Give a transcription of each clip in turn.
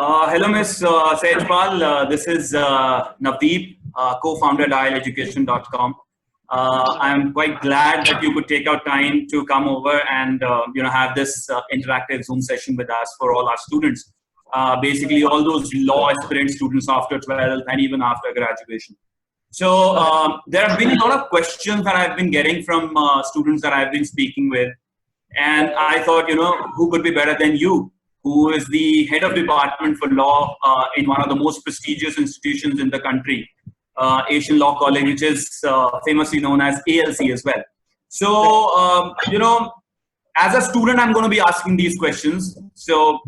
Hello, Ms. Sejpal. This is Navdeep, co-founder dialeducation.com. I'm quite glad that you could take out time to come over and have this interactive Zoom session with us for all our students. Basically, all those law aspirant students after 12th and even after graduation. So there have been a lot of questions that I've been getting from students that I've been speaking with. And I thought, who could be better than you, who is the head of department for law in one of the most prestigious institutions in the country, Asian Law College, which is famously known as ALC as well. So, as a student, I'm going to be asking these questions. So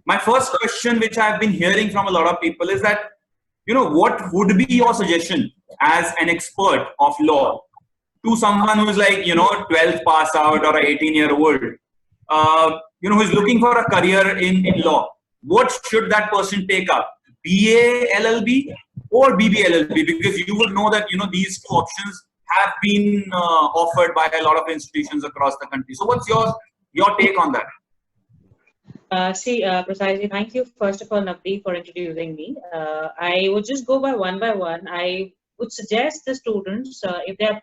my first question, which I've been hearing from a lot of people is that, what would be your suggestion as an expert of law to someone who is like, 12th pass out or an 18-year-old, who is looking for a career in law? What should that person take up? BA LLB or BB LLB? Because you would know that, these two options have been offered by a lot of institutions across the country. So what's your take on that? Precisely. Thank you, first of all, Navdeep, for introducing me. I would just go by one. I would suggest the students, if they are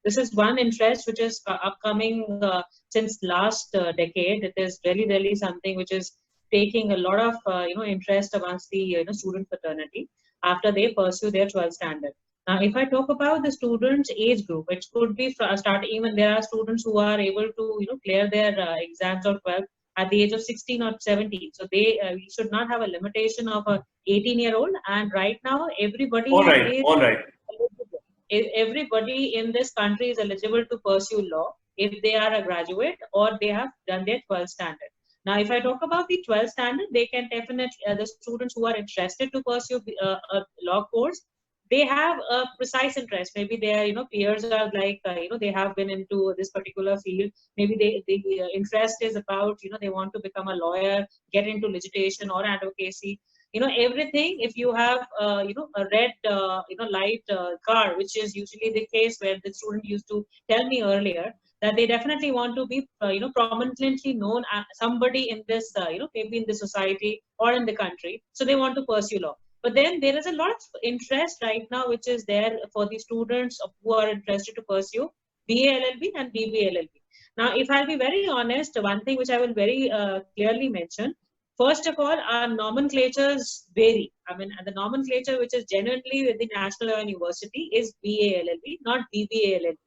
this is one interest which is upcoming since last decade. It is really something which is taking a lot of interest amongst the student fraternity after they pursue their 12th standard. Now, if I talk about the students' age group, it could be even there are students who are able to clear their exams of 12th at the age of 16 or 17. So we should not have a limitation of a 18-year-old. And right now, everybody everybody in this country is eligible to pursue law if they are a graduate or they have done their 12th standard. Now, if I talk about the 12th standard, they can definitely, the students who are interested to pursue a law course, they have a precise interest. Maybe their peers are like they have been into this particular field. Maybe the interest is about they want to become a lawyer, get into litigation or advocacy. Everything. If you have a red light car, which is usually the case where the student used to tell me earlier that they definitely want to be prominently known as somebody in this maybe in the society or in the country. So they want to pursue law. But then there is a lot of interest right now, which is there for the students who are interested to pursue BA LLB and BB LLB. Now, if I'll be very honest, one thing which I will very clearly mention, first of all, our nomenclatures vary. I mean, the nomenclature which is genuinely with the National Law University is BA LLB, not BBA LLB.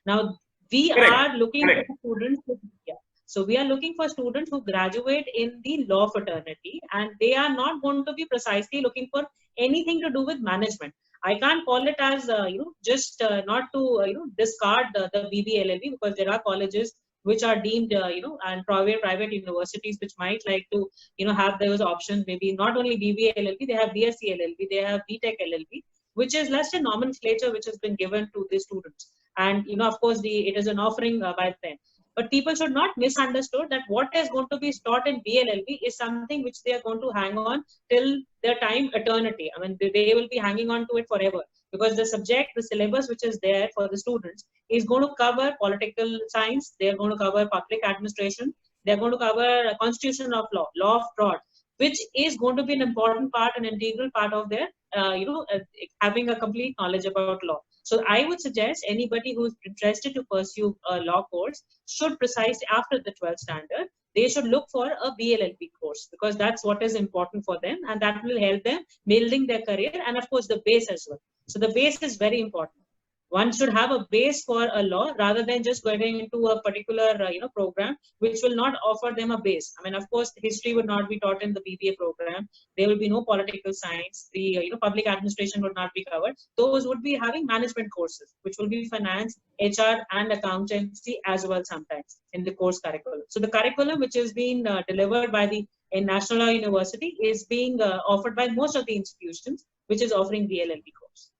Now, we are looking for students with So we are looking for students who graduate in the law fraternity, and they are not going to be precisely looking for anything to do with management. I can't call it as just not to discard the BB LLB, because there are colleges which are deemed and private universities which might like to have those options. Maybe not only BB LLB, they have BSc LLB, they have BTech LLB, which is less a nomenclature which has been given to the students. And of course it is an offering by them. But people should not misunderstood that what is going to be taught in BLLB is something which they are going to hang on till their time eternity. I mean, they will be hanging on to it forever, because the subject, the syllabus which is there for the students is going to cover political science. They are going to cover public administration. They are going to cover constitution of law of fraud, which is going to be an important part, an integral part of their, having a complete knowledge about law. So I would suggest anybody who is interested to pursue a law course should precisely after the 12th standard, they should look for a BLLB course, because that's what is important for them, and that will help them building their career, and of course the base as well. So the base is very important. One should have a base for a law rather than just going into a particular program which will not offer them a base. I mean, of course, history would not be taught in the BBA program. There will be no political science. The public administration would not be covered. Those would be having management courses, which will be finance, HR, and accountancy as well sometimes in the course curriculum. So the curriculum which is being delivered by the National Law University is being offered by most of the institutions which is offering BLLB course.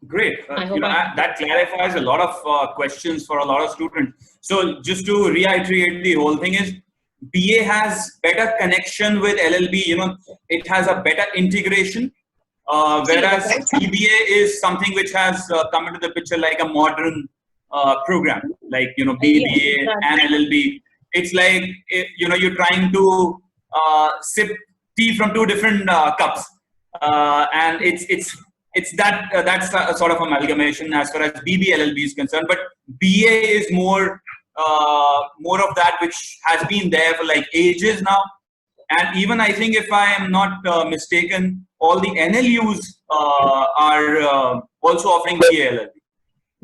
Great. That clarifies a lot of questions for a lot of students. So just to reiterate, the whole thing is BA has better connection with LLB. It has a better integration, whereas BBA is something which has come into the picture like a modern program, like BBA and LLB. it's like, you're trying to sip tea from two different cups, and it's that's a sort of amalgamation as far as BBLLB is concerned. But BA is more of that which has been there for like ages now. And even I think, if I am not mistaken, all the NLUs are also offering BA-LLB.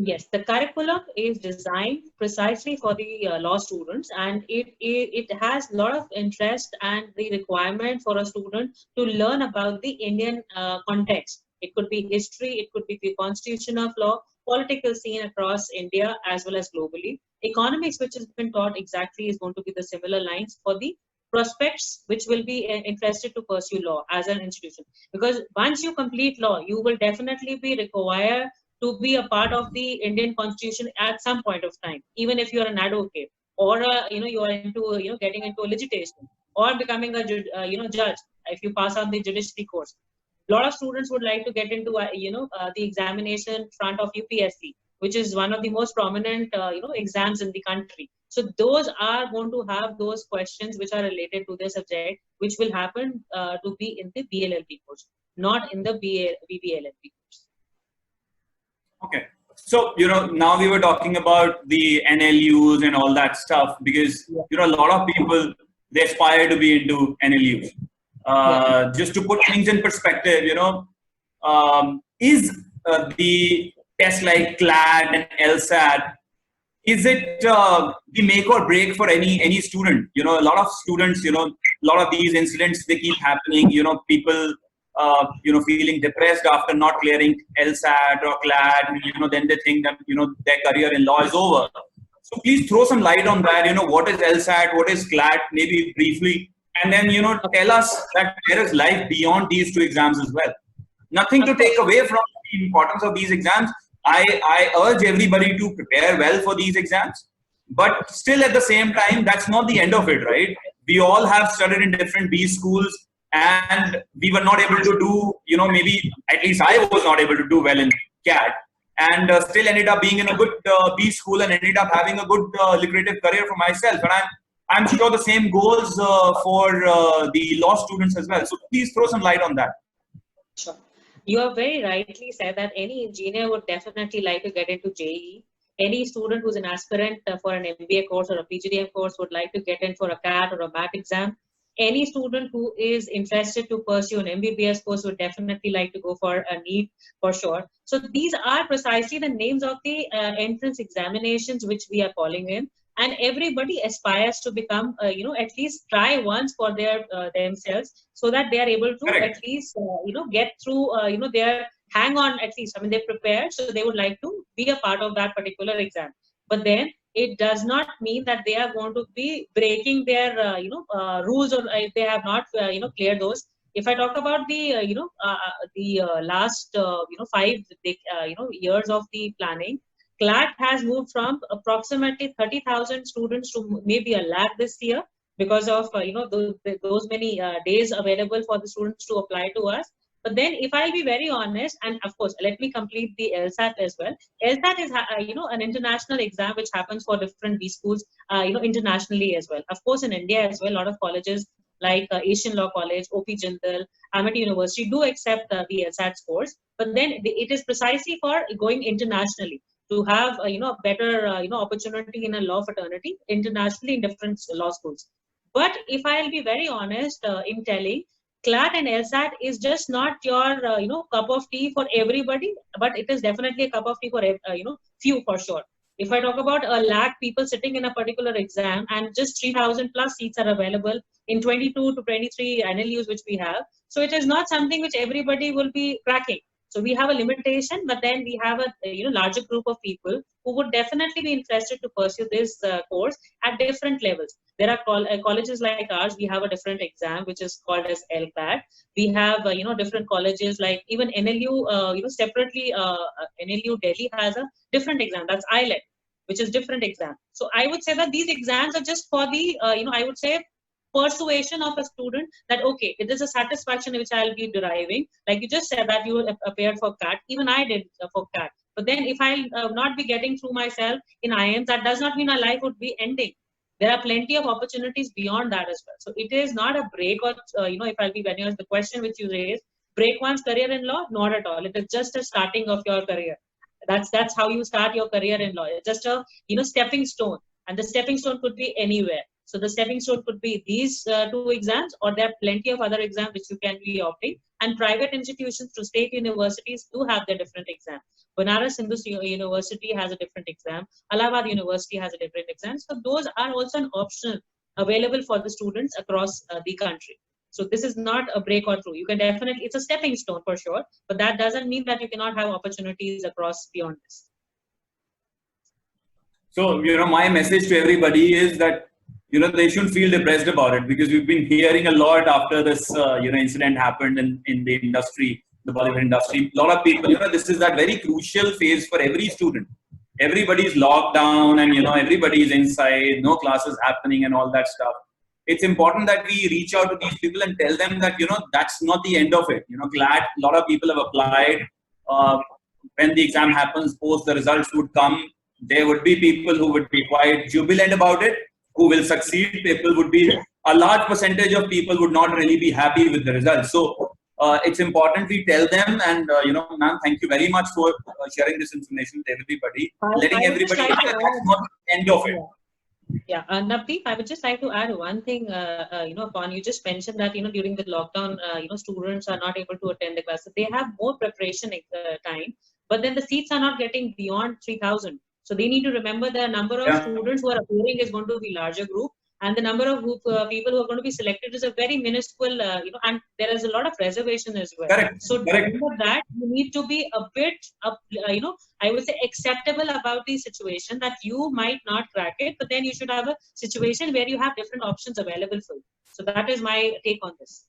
Yes, the curriculum is designed precisely for the law students, and it has a lot of interest and the requirement for a student to learn about the Indian context. It could be history, it could be the constitution of law, political scene across India as well as globally. Economics, which has been taught exactly, is going to be the similar lines for the prospects which will be interested to pursue law as an institution. Because once you complete law, you will definitely be required to be a part of the Indian Constitution at some point of time, even if you are an advocate, or you are into getting into a litigation, or becoming a judge if you pass on the judiciary course. A lot of students would like to get into the examination front of UPSC, which is one of the most prominent exams in the country. So those are going to have those questions which are related to their subject, which will happen to be in the BLLB course, not in the BBLLB course. Okay. So, now we were talking about the NLUs and all that stuff, because, a lot of people, they aspire to be into NLUs. Just to put things in perspective, is the test like CLAT and LSAT, is it the make or break for any student? A lot of students, a lot of these incidents, they keep happening, people feeling depressed after not clearing LSAT or CLAT, then they think that, their career in law is over. So please throw some light on that. What is LSAT? What is CLAT? Maybe briefly. And then, tell us that there is life beyond these two exams as well. Nothing to take away from the importance of these exams. I urge everybody to prepare well for these exams. But still, at the same time, that's not the end of it, right? We all have studied in different B schools, and we were not able to do, maybe at least I was not able to do well in CAT, and still ended up being in a good B school and ended up having a good lucrative career for myself. And I'm sure the same goes for the law students as well. So please throw some light on that. Sure. You have very rightly said that any engineer would definitely like to get into JEE. Any student who's an aspirant for an MBA course or a PGDM course would like to get in for a CAT or a MAT exam. Any student who is interested to pursue an MBBS course would definitely like to go for a NEET for sure. So these are precisely the names of the entrance examinations which we are calling in. And everybody aspires to become, at least try once for their themselves, so that they are able to at least, get through, their hang on at least. I mean, they're prepared, so they would like to be a part of that particular exam. But then it does not mean that they are going to be breaking their, rules, or if they have not, cleared those. If I talk about the, last, 5, years of the planning, CLAT has moved from approximately 30,000 students to maybe 1 lakh this year, because of those many days available for the students to apply to us. But then, if I'll be very honest, and of course, let me complete the LSAT as well. LSAT is an international exam which happens for different B schools, internationally as well. Of course, in India as well, a lot of colleges like Asian Law College, OP Jindal, Amity University do accept the LSAT scores. But then it is precisely for going internationally, to have a better opportunity in a law fraternity internationally in different law schools. But if I'll be very honest in telling, CLAT and LSAT is just not your cup of tea for everybody, but it is definitely a cup of tea for few for sure. If I talk about 1 lakh people sitting in a particular exam, and just 3,000 plus seats are available in 22 to 23 NLUs which we have, so it is not something which everybody will be cracking. So we have a limitation, but then we have a larger group of people who would definitely be interested to pursue this course at different levels. There are colleges like ours. We have a different exam which is called as LCAT. We have different colleges like even NLU. Separately, NLU Delhi has a different exam. That's IELTS, which is different exam. So I would say that these exams are just for the I would say persuasion of a student that okay, it is a satisfaction which I'll be deriving. Like you just said that you appeared for CAT, even I did for CAT. But then if I'll not be getting through myself in IIMs, that does not mean my life would be ending. there are plenty of opportunities beyond that as well. So it is not a break or, if I'll be very honest, the question which you raised, break one's career in law, not at all. It is just a starting of your career. That's how you start your career in law. It's just a, stepping stone, and the stepping stone could be anywhere. So the stepping stone could be these two exams, or there are plenty of other exams which you can be opting. And private institutions to state universities do have their different exams. Banaras Hindu University has a different exam. Allahabad University has a different exam. So those are also an option available for the students across the country. So this is not a break or through. You can definitely, it's a stepping stone for sure, but that doesn't mean that you cannot have opportunities across beyond this. So, my message to everybody is that, they shouldn't feel depressed about it, because we've been hearing a lot after this, incident happened in the industry, the Bollywood industry. A lot of people, this is that very crucial phase for every student. Everybody's locked down and, everybody's inside, no classes happening and all that stuff. It's important that we reach out to these people and tell them that, that's not the end of it. Glad a lot of people have applied. When the exam happens, post the results would come. There would be people who would be quite jubilant about it, who will succeed. People would be, a large percentage of people would not really be happy with the results. So it's important we tell them, and, ma'am, thank you very much for sharing this information with everybody, letting everybody know that that's not the end of it. Yeah, Navdeep, I would just like to add one thing, upon you just mentioned that, during the lockdown, students are not able to attend the classes. They have more preparation time, but then the seats are not getting beyond 3,000. So they need to remember the number of students who are appearing is going to be larger group, and the number of people who are going to be selected is a very minuscule, and there is a lot of reservation as well. Correct. So remember that you need to be a bit, I would say acceptable about the situation that you might not crack it, but then you should have a situation where you have different options available for you. So that is my take on this.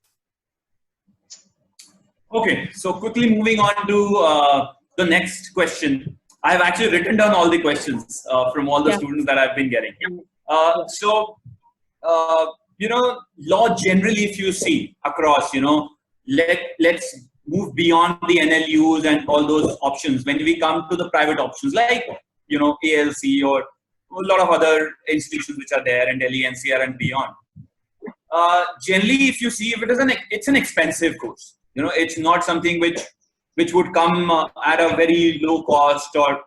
Okay, so quickly moving on to the next question. I have actually written down all the questions from all the students that I've been getting. Law generally, if you see across, let's move beyond the NLUs and all those options. When we come to the private options like, ALC or a lot of other institutions which are there in Delhi, NCR and beyond. Generally, if you see, if it's an expensive course. It's not something which would come at a very low cost, or,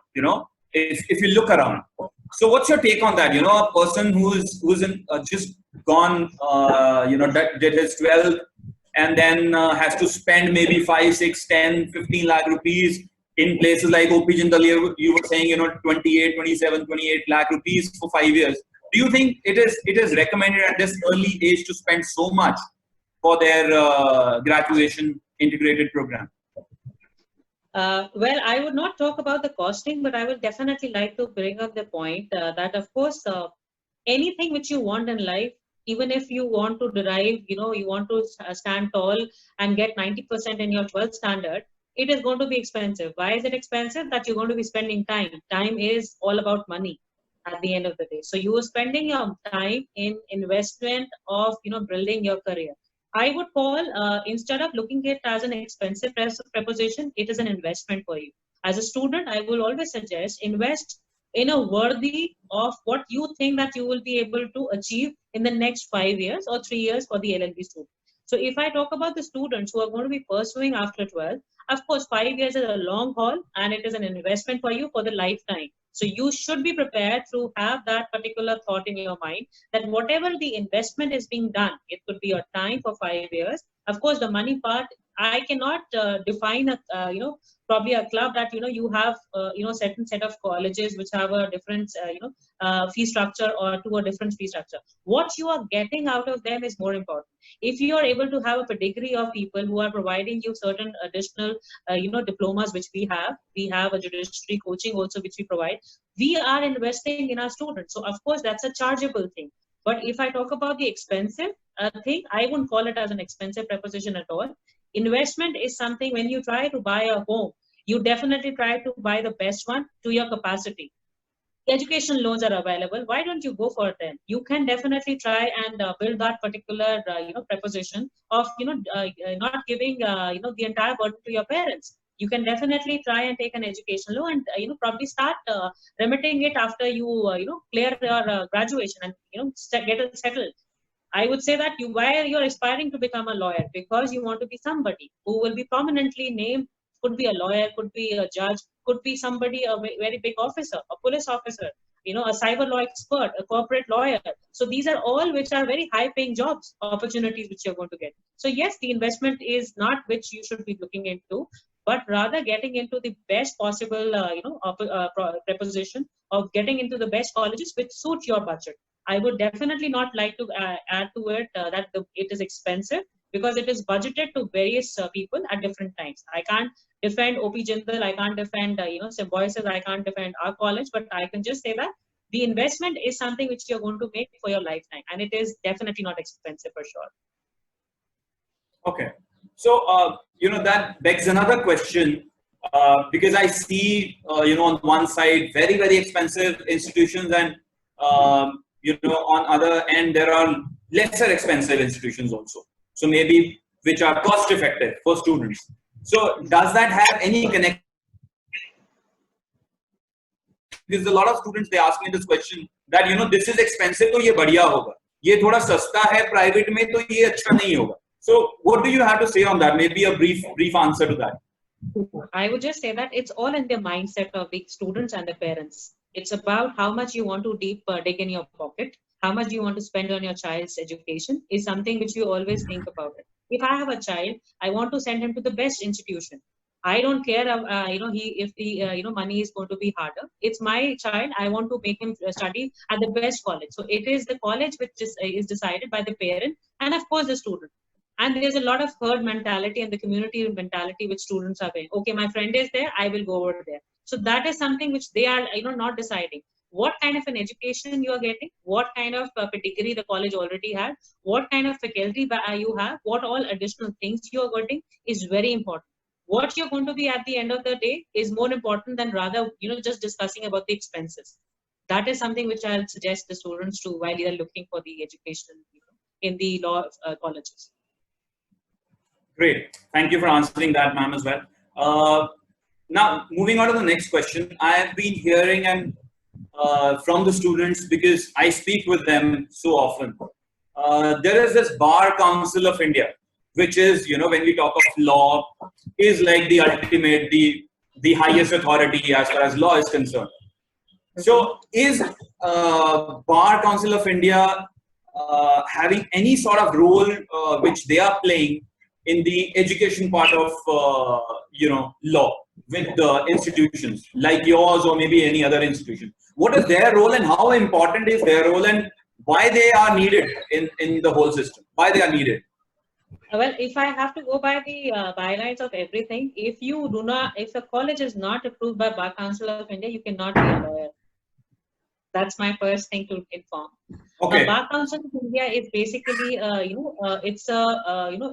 if you look around. So what's your take on that? A person who's just gone, did his 12th and then has to spend maybe 5, 6, 10, 15 lakh rupees in places like OP Jindal, you were saying, 28, 27, 28 lakh rupees for 5 years. Do you think it is recommended at this early age to spend so much for their graduation integrated program? Well, I would not talk about the costing, but I would definitely like to bring up the point that, of course, anything which you want in life, even if you want to derive, you want to stand tall and get 90% in your 12th standard, it is going to be expensive. Why is it expensive? That you're going to be spending time. Time is all about money at the end of the day. So you are spending your time in investment of, building your career. I would call, instead of looking at it as an expensive proposition, it is an investment for you. As a student, I will always suggest invest in a worthy of what you think that you will be able to achieve in the next 5 years or 3 years for the LLB student. So if I talk about the students who are going to be pursuing after 12, of course, 5 years is a long haul and it is an investment for you for the lifetime. So you should be prepared to have that particular thought in your mind that whatever the investment is being done, it could be your time for 5 years. Of course, the money part, I cannot define a, probably a club that, you have, certain set of colleges which have a different, fee structure or to a different fee structure. What you are getting out of them is more important. If you are able to have a pedigree of people who are providing you certain additional, diplomas, which we have a judiciary coaching also, which we provide, we are investing in our students. So of course, that's a chargeable thing. But if I talk about the expensive thing, I wouldn't call it as an expensive proposition at all. Investment is something when you try to buy a home, you definitely try to buy the best one to your capacity. Education loans are available. Why don't you go for them? You can definitely try and build that particular, proposition of, not giving, the entire burden to your parents. you can definitely try and take an education loan and probably start remitting it after you clear your graduation and get it settled. I would say that why you're aspiring to become a lawyer, because you want to be somebody who will be prominently named. Could be a lawyer, could be a judge, could be somebody, a very big officer, a police officer, a cyber law expert, a corporate lawyer. So these are all which are very high paying jobs, opportunities which you're going to get. So yes, the investment is not which you should be looking into, but rather getting into the best possible, preposition of getting into the best colleges which suit your budget. I would definitely not like to add to it that it is expensive, because it is budgeted to various people at different times. I can't defend OP Jindal, I can't defend Symbiosis, I can't defend our college, but I can just say that the investment is something which you're going to make for your lifetime, and it is definitely not expensive for sure. Okay, so that begs another question, because I see on one side very, very expensive institutions, and on other end there are lesser expensive institutions also, so maybe which are cost effective for students. So does that have any connection? Because a lot of students, they ask me this question that this is expensive तो ये बढ़िया होगा, ये थोड़ा सस्ता है private में तो ये अच्छा नहीं होगा. So what do you have to say on that? Maybe a brief answer to that. I would just say that it's all in the mindset of the students and the parents. It's about how much you want to dig in your pocket, how much you want to spend on your child's education is something which you always think about it. If I have a child, I want to send him to the best institution. I don't care, if the money is going to be harder. It's my child. I want to make him study at the best college. So it is the college which is decided by the parent and of course the student. And there's a lot of herd mentality and the community mentality which students are in. Okay, my friend is there, I will go over there. So that is something which they are, not deciding. What kind of an education you are getting, what kind of pedigree the college already had, what kind of faculty you have, what all additional things you are getting is very important. What you're going to be at the end of the day is more important than rather, just discussing about the expenses. That is something which I'll suggest the students to while they are looking for the education in the law colleges. Great. Thank you for answering that, ma'am, as well. Now, moving on to the next question. I have been hearing from the students, because I speak with them so often. There is this Bar Council of India, which is, when we talk of law, is like the ultimate, the highest authority as far as law is concerned. So is Bar Council of India having any sort of role which they are playing in the education part of law with the institutions like yours or maybe any other institution? What is their role and how important is their role, and why they are needed in the whole system? Why they are needed? Well, if I have to go by the bylines of everything, if a college is not approved by Bar Council of India, you cannot be a lawyer. That's my first thing to inform. Okay. Bar Council of India is basically,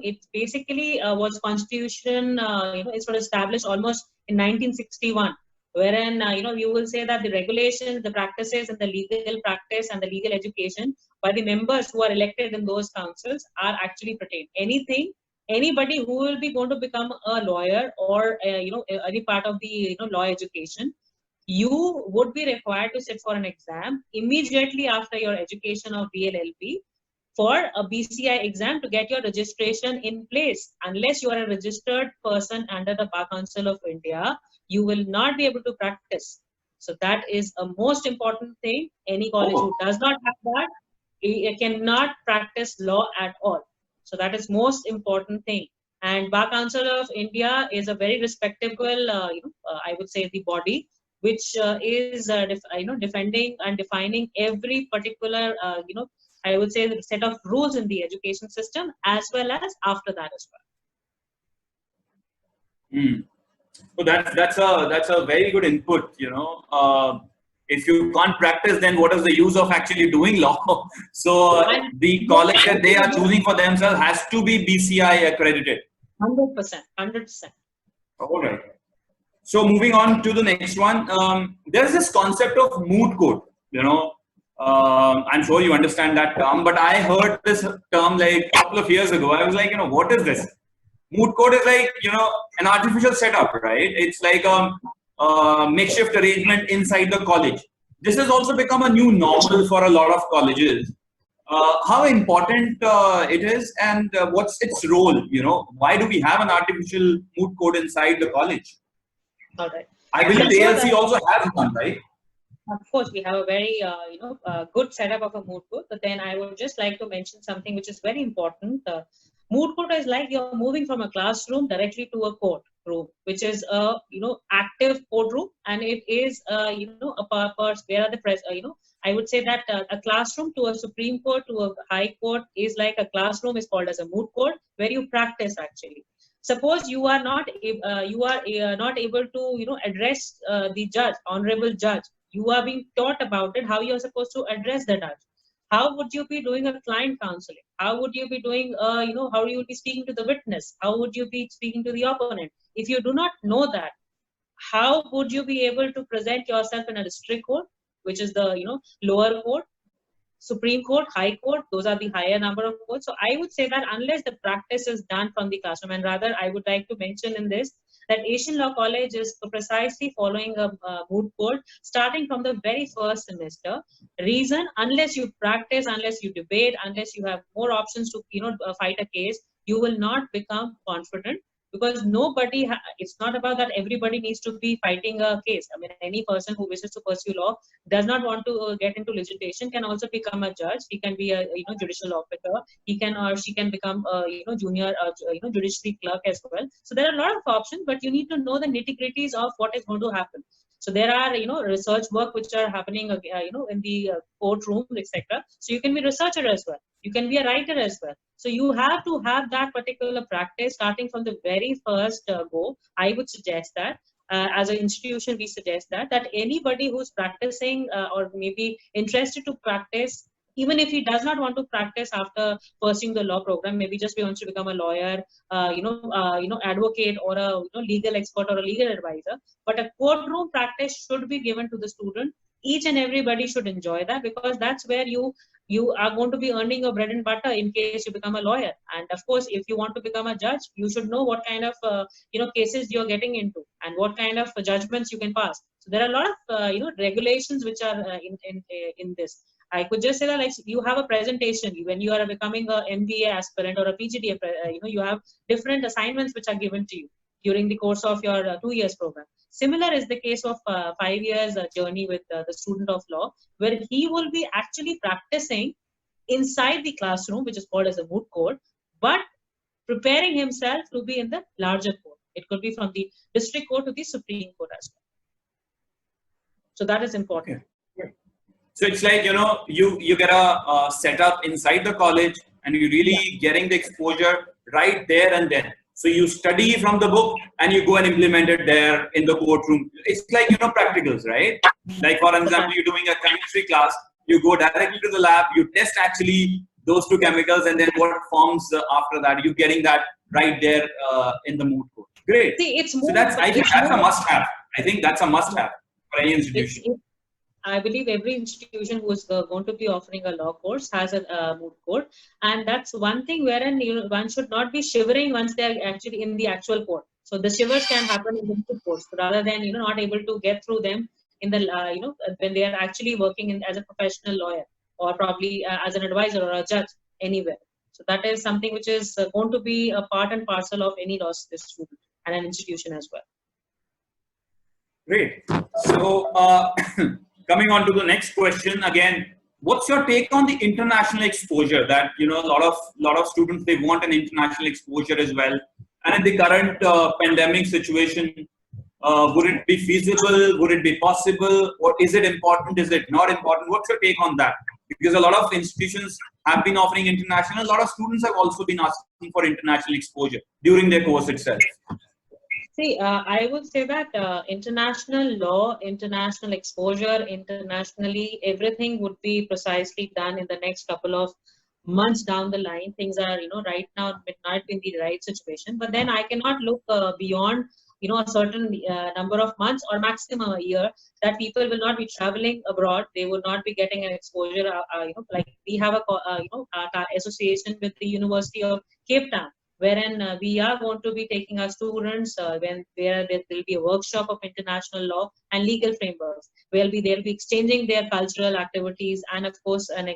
it basically was constitution, it was established almost in 1961, wherein, you will say that the regulations, the practices and the legal practice and the legal education by the members who are elected in those councils are actually pertained. Anybody who will be going to become a lawyer or, any part of the, law education, you would be required to sit for an exam immediately after your education of BLLB for a BCI exam to get your registration in place. Unless you are a registered person under the Bar Council of India, you will not be able to practice. So that is a most important thing. Any college who does not have that, it cannot practice law at all. So that is most important thing. And Bar Council of India is a very respectable, I would say, the body which is defending and defining every particular, I would say, the set of rules in the education system as well as after that as well. So that's a very good input. If you can't practice, then what is the use of actually doing law? So the college that they are choosing for themselves has to be BCI accredited. 100%. All right. So moving on to the next one, there's this concept of moot court. I'm sure you understand that term, but I heard this term like a couple of years ago. I was like, what is this? moot court is like, an artificial setup, right? It's like a makeshift arrangement inside the college. This has also become a new normal for a lot of colleges. How important it is, and what's its role? Why do we have an artificial moot court inside the college? All right. I believe the ALC also has one, right? Of course, we have a very good setup of a moot court. But then I would just like to mention something which is very important. Moot court is like you're moving from a classroom directly to a court room, which is a active courtroom, and it is a purpose. Where are the I would say that a classroom to a Supreme Court to a High Court is like a classroom is called as a moot court, where you practice actually. Suppose you are not not able to address the judge, honorable judge. You are being taught about it, how you are supposed to address the judge. How would you be doing a client counseling? How would you be doing, how you would be speaking to the witness? How would you be speaking to the opponent? If you do not know that, how would you be able to present yourself in a district court, which is the, lower court, Supreme Court, High Court, those are the higher number of courts. So I would say that unless the practice is done from the classroom, and rather I would like to mention in this that Asian Law College is precisely following a moot court starting from the very first semester. Reason, unless you practice, unless you debate, unless you have more options to fight a case, you will not become confident. Because nobody, it's not about that everybody needs to be fighting a case. I mean, any person who wishes to pursue law does not want to get into litigation can also become a judge. He can be a judicial officer. He can or she can become a junior judiciary clerk as well. So there are a lot of options, but you need to know the nitty-gritties of what is going to happen. So there are research work which are happening in the courtroom, etc. So you can be a researcher as well. You can be a writer as well. So you have to have that particular practice starting from the very first go. I would suggest that as an institution, we suggest that anybody who's practicing or maybe interested to practice, even if he does not want to practice after pursuing the law program, maybe just wants to become a lawyer, advocate or a legal expert or a legal advisor. But a courtroom practice should be given to the student. Each and everybody should enjoy that, because that's where you are going to be earning your bread and butter in case you become a lawyer. And of course, if you want to become a judge, you should know what kind of cases you're getting into and what kind of judgments you can pass. So there are a lot of regulations which are in this. I could just say that, like, you have a presentation when you are becoming a MBA aspirant or a PGDA. You have different assignments which are given to you during the course of your 2 years program. Similar is the case of 5 years journey with the student of law, where he will be actually practicing inside the classroom, which is called as a moot court, but preparing himself to be in the larger court. It could be from the district court to the Supreme Court as well. So that is important. Yeah. So it's like, you get a setup inside the college, and you're really getting the exposure right there and then. So you study from the book and you go and implement it there in the courtroom. It's like, practicals, right? Like, for example, you're doing a chemistry class, you go directly to the lab, you test actually those two chemicals, and then what forms after that, you're getting that right there in the moot court. Great. See, it's more, so I think that's a must-have. I think that's a must-have for any institution. I believe every institution who is going to be offering a law course has a moot court, and that's one thing wherein one should not be shivering once they are actually in the actual court. So the shivers can happen in the moot courts rather than not able to get through them in the when they are actually working as a professional lawyer or probably as an advisor or a judge anywhere. So that is something which is going to be a part and parcel of any law student and an institution as well. Great. So. Coming on to the next question again, what's your take on the international exposure that, a lot of students, they want an international exposure as well. And in the current pandemic situation, would it be feasible? Would it be possible? Or is it important? Is it not important? What's your take on that? Because a lot of institutions have been offering international. A lot of students have also been asking for international exposure during their course itself. See, I would say that international law, international exposure, internationally, everything would be precisely done in the next couple of months down the line. Things are, right now, it might be in the right situation. But then I cannot look beyond, a certain number of months or maximum a year that people will not be traveling abroad. They will not be getting an exposure. Like we have a association with the University of Cape Town, wherein we are going to be taking our students when there will be a workshop of international law and legal frameworks. They'll be exchanging their cultural activities, and of course, a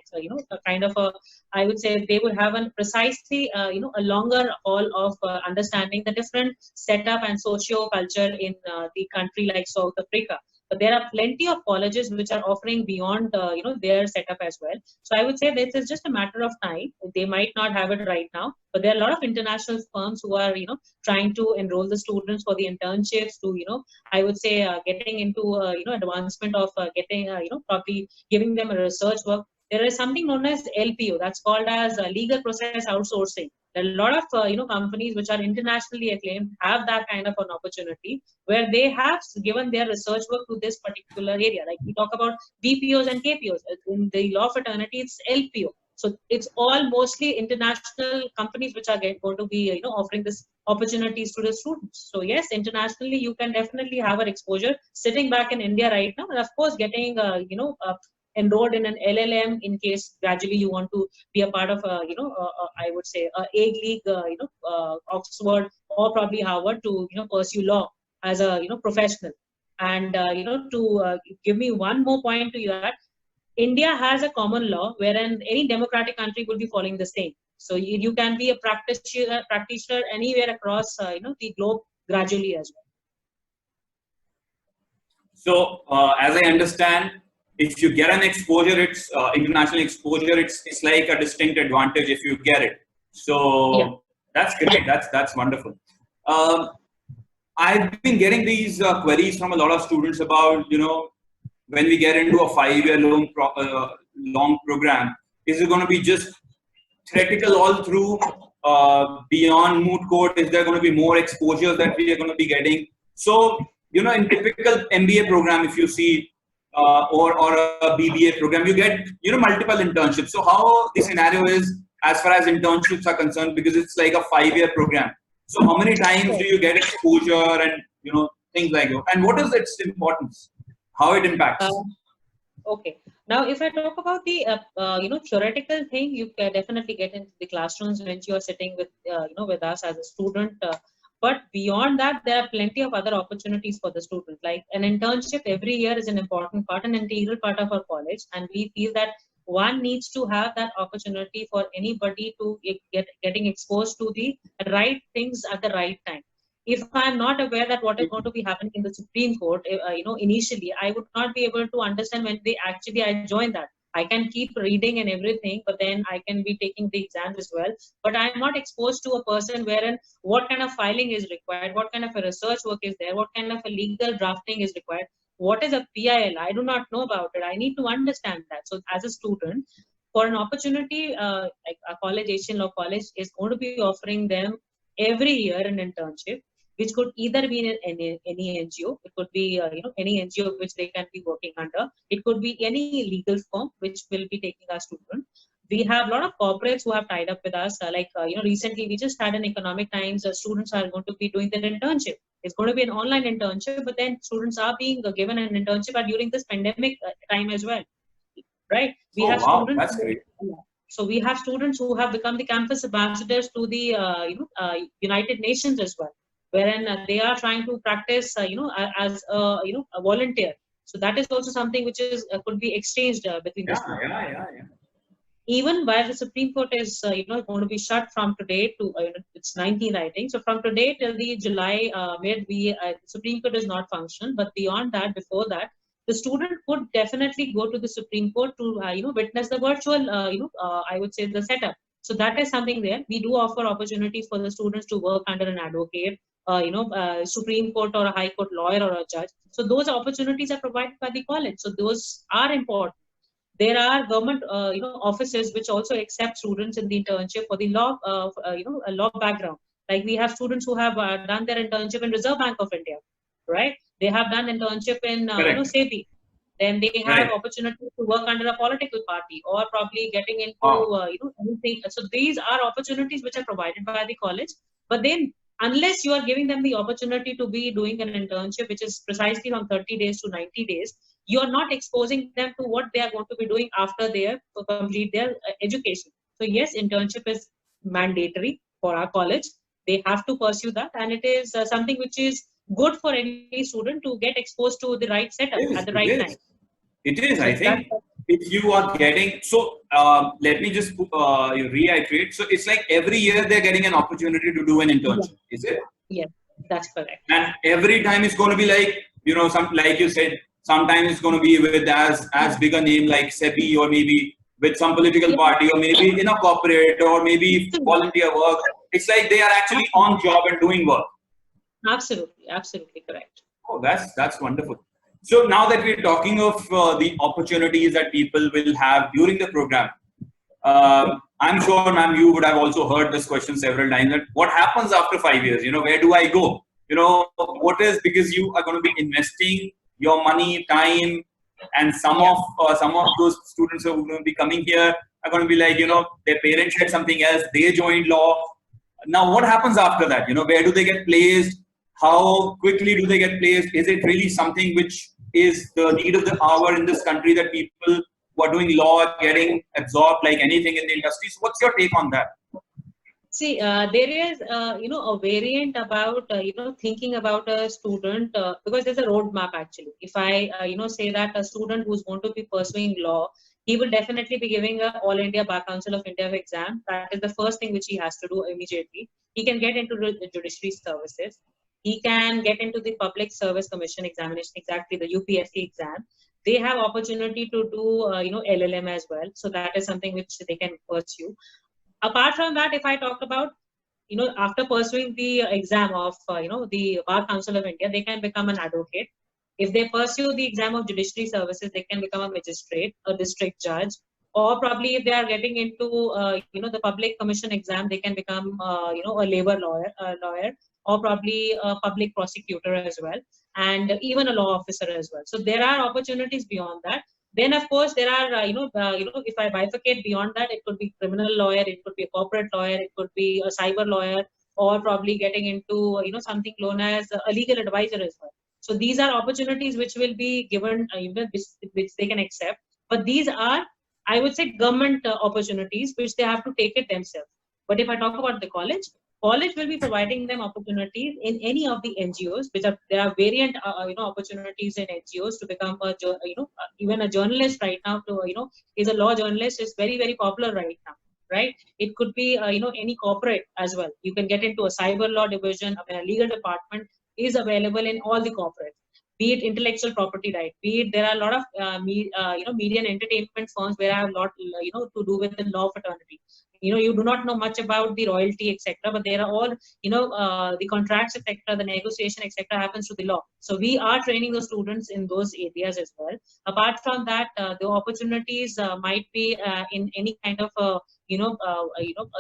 kind of a, I would say they would have a precisely a longer haul of understanding the different setup and socio culture in the country like South Africa. But there are plenty of colleges which are offering beyond their setup as well. So I would say this is just a matter of time. They might not have it right now, but there are a lot of international firms who are trying to enroll the students for the internships to I would say getting into advancement of getting probably giving them a research work. There is something known as LPO, that's called as legal process outsourcing. There are a lot of companies which are internationally acclaimed have that kind of an opportunity where they have given their research work to this particular area. Like we talk about BPOs and KPOs. In the law fraternity, it's LPO. So it's all mostly international companies which are going to be offering this opportunities to the students. So yes, internationally you can definitely have an exposure sitting back in India right now, and of course getting enrolled in an LLM in case gradually you want to be a part of I would say a Ivy League, Oxford or probably Harvard to pursue law as a professional. And to give me one more point to you, that India has a common law wherein any democratic country will be following the same. So you can be a practitioner anywhere across the globe gradually as well. So as I understand, if you get an exposure, it's international exposure. It's like a distinct advantage if you get it. So yeah. That's great. That's wonderful. I've been getting these queries from a lot of students about when we get into a 5-year long program, is it going to be just theoretical all through? Beyond moot court, is there going to be more exposure that we are going to be getting? So in typical MBA program, if you see. Or a BBA program, you get multiple internships. So how the scenario is as far as internships are concerned, because it's like a 5-year program. So how many times do you get exposure and things like that? And what is its importance? How it impacts? Okay. Now, if I talk about the theoretical thing, you can definitely get into the classrooms when you are sitting with with us as a student. But beyond that, there are plenty of other opportunities for the student. Like an internship every year is an important part, an integral part of our college. And we feel that one needs to have that opportunity for anybody to getting exposed to the right things at the right time. If I'm not aware that what is going to be happening in the Supreme Court, initially, I would not be able to understand when I join that. I can keep reading and everything, but then I can be taking the exams as well. But I'm not exposed to a person wherein what kind of filing is required, what kind of a research work is there, what kind of a legal drafting is required, what is a PIL. I do not know about it. I need to understand that. So as a student, for an opportunity, like a college, Asian Law College is going to be offering them every year an internship, which could either be in any NGO, it could be any NGO which they can be working under, it could be any legal firm which will be taking our student. We have a lot of corporates who have tied up with us. Recently we just had an Economic Times. Students are going to be doing their internship. It's going to be an online internship, but then students are being given an internship during this pandemic time as well, right? We have students. That's great. So we have students who have become the campus ambassadors to the United Nations as well, wherein they are trying to practice, as a volunteer. So that is also something which is could be exchanged between the students. Yeah. Even while the Supreme Court is going to be shut from today to it's 19, I think. So from today till the July where the Supreme Court does not function, but beyond that, before that, the student could definitely go to the Supreme Court to witness the virtual I would say the setup. So that is something there. We do offer opportunities for the students to work under an advocate, Supreme Court or a High Court lawyer or a judge. So those opportunities are provided by the college. So those are important. There are government, offices which also accept students in the internship for the law, a law background. Like we have students who have done their internship in Reserve Bank of India, right? They have done internship in, SEBI. Then they have opportunity to work under a political party or probably getting into, anything. So these are opportunities which are provided by the college. But then unless you are giving them the opportunity to be doing an internship, which is precisely from 30 days to 90 days, you are not exposing them to what they are going to be doing after they complete their education. So yes, internship is mandatory for our college, they have to pursue that, and it is something which is good for any student to get exposed to the right setup at the right time. It is. So I think if you are getting, so let me just reiterate. So it's like every year they're getting an opportunity to do an internship. Is it? Yes, that's correct. And every time it's going to be like, like you said, sometimes it's going to be with as big a name like SEBI, or maybe with some political party, or maybe in a corporate, or maybe volunteer work. It's like they are actually on job and doing work. Absolutely correct. Oh, that's wonderful. So now that we're talking of the opportunities that people will have during the program, I'm sure, ma'am, you would have also heard this question several times, that what happens after 5 years? Where do I go? What is, because you are going to be investing your money, time, and some of those students who are going to be coming here are going to be like, their parents had something else, they joined law. Now, what happens after that? Where do they get placed? How quickly do they get placed? Is it really something which is the need of the hour in this country, that people who are doing law are getting absorbed like anything in the industry? So what's your take on that? See, there is, a variant about, thinking about a student, because there's a roadmap actually. If I, say that a student who's going to be pursuing law, he will definitely be giving a All India Bar Council of India exam. That is the first thing which he has to do immediately. He can get into the judiciary services. He can get into the Public Service Commission examination, exactly the UPSC exam. They have opportunity to do, LLM as well. So that is something which they can pursue. Apart from that, if I talk about, after pursuing the exam of, the Bar Council of India, they can become an advocate. If they pursue the exam of judiciary services, they can become a magistrate, a district judge, or probably if they are getting into, the public commission exam, they can become, a labor lawyer, or probably a public prosecutor as well, and even a law officer as well. So there are opportunities beyond that. Then, of course, there are, if I bifurcate beyond that, it could be criminal lawyer, it could be a corporate lawyer, it could be a cyber lawyer, or probably getting into, something known as a legal advisor as well. So these are opportunities which will be given, which they can accept. But these are, I would say, government opportunities which they have to take it themselves. But if I talk about the college will be providing them opportunities in any of the NGOs, there are variant, opportunities in NGOs to become even a journalist right now. Is a law journalist is very, very popular right now, right? It could be, any corporate as well. You can get into a cyber law division. A legal department is available in all the corporates. Be it intellectual property right, be it there are a lot of media and entertainment firms where I have a lot to do with the law fraternity. You do not know much about the royalty, etc., but there are all the contracts, etc., the negotiation, etc., happens through the law. So we are training the students in those areas as well. Apart from that, the opportunities might be in any kind of a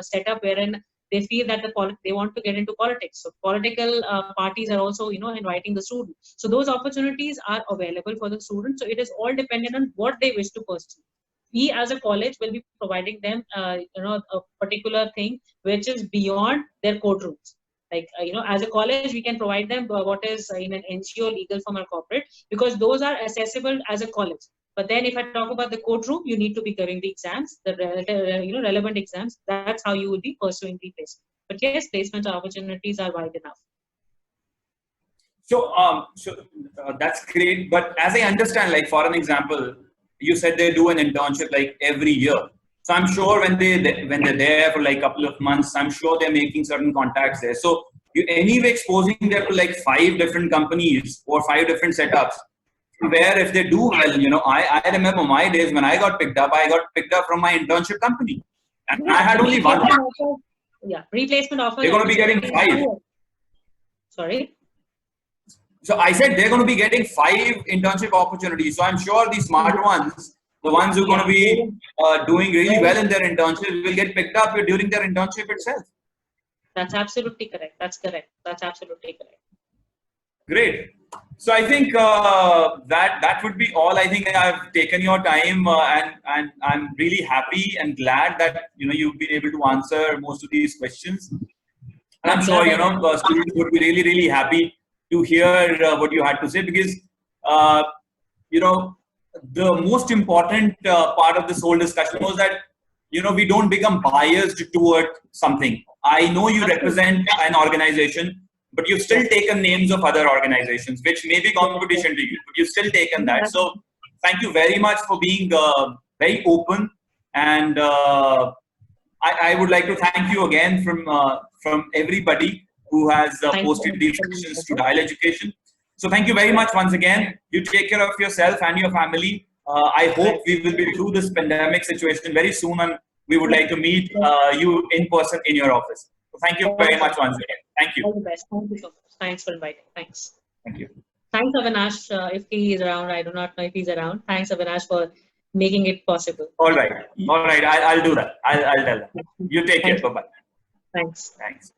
setup wherein they feel that they want to get into politics. So political parties are also, inviting the students. So those opportunities are available for the students. So it is all dependent on what they wish to pursue. We as a college will be providing them, a particular thing which is beyond their courtrooms. Like, as a college, we can provide them what is in an NGO, legal firm, or corporate, because those are accessible as a college. But then if I talk about the courtroom, you need to be giving the exams, the relevant exams. That's how you will be pursuing the placement. But yes, placement opportunities are wide enough. So, that's great. But as I understand, like for an example, you said they do an internship like every year. So I'm sure when they're there for like a couple of months, I'm sure they're making certain contacts there. So you anyway exposing them to like 5 different companies or 5 different setups, where if they do well, I remember my days when I got picked up from my internship company. And I had only one. Replacement offer. They're going to be getting 5. Sorry? So I said they're going to be getting 5 internship opportunities. So I'm sure the smart ones, the ones who are going to be doing really well in their internship, will get picked up during their internship itself. That's absolutely correct. That's correct. That's absolutely correct. Great. So I think that would be all. I think I've taken your time, and I'm really happy and glad that you've been able to answer most of these questions. And I'm sure students would be really, really happy to hear what you had to say, because the most important part of this whole discussion was that we don't become biased toward something. I know you represent an organization, but you've still taken names of other organizations, which may be competition to you, but you've still taken that. So thank you very much for being very open. And I would like to thank you again from everybody who has posted these questions to Dial Education. So thank you very much once again. You take care of yourself and your family. I hope we will be through this pandemic situation very soon, and we would like to meet you in person in your office. So thank you very much once again. Thank you. All the best. Thank you so much. Thanks for inviting. Thanks. Thank you. Thanks, Avinash. If he is around, I do not know if he's around. Thanks, Avinash, for making it possible. All right. I'll do that. I'll tell them. You take care. Bye-bye. Thanks. Thanks.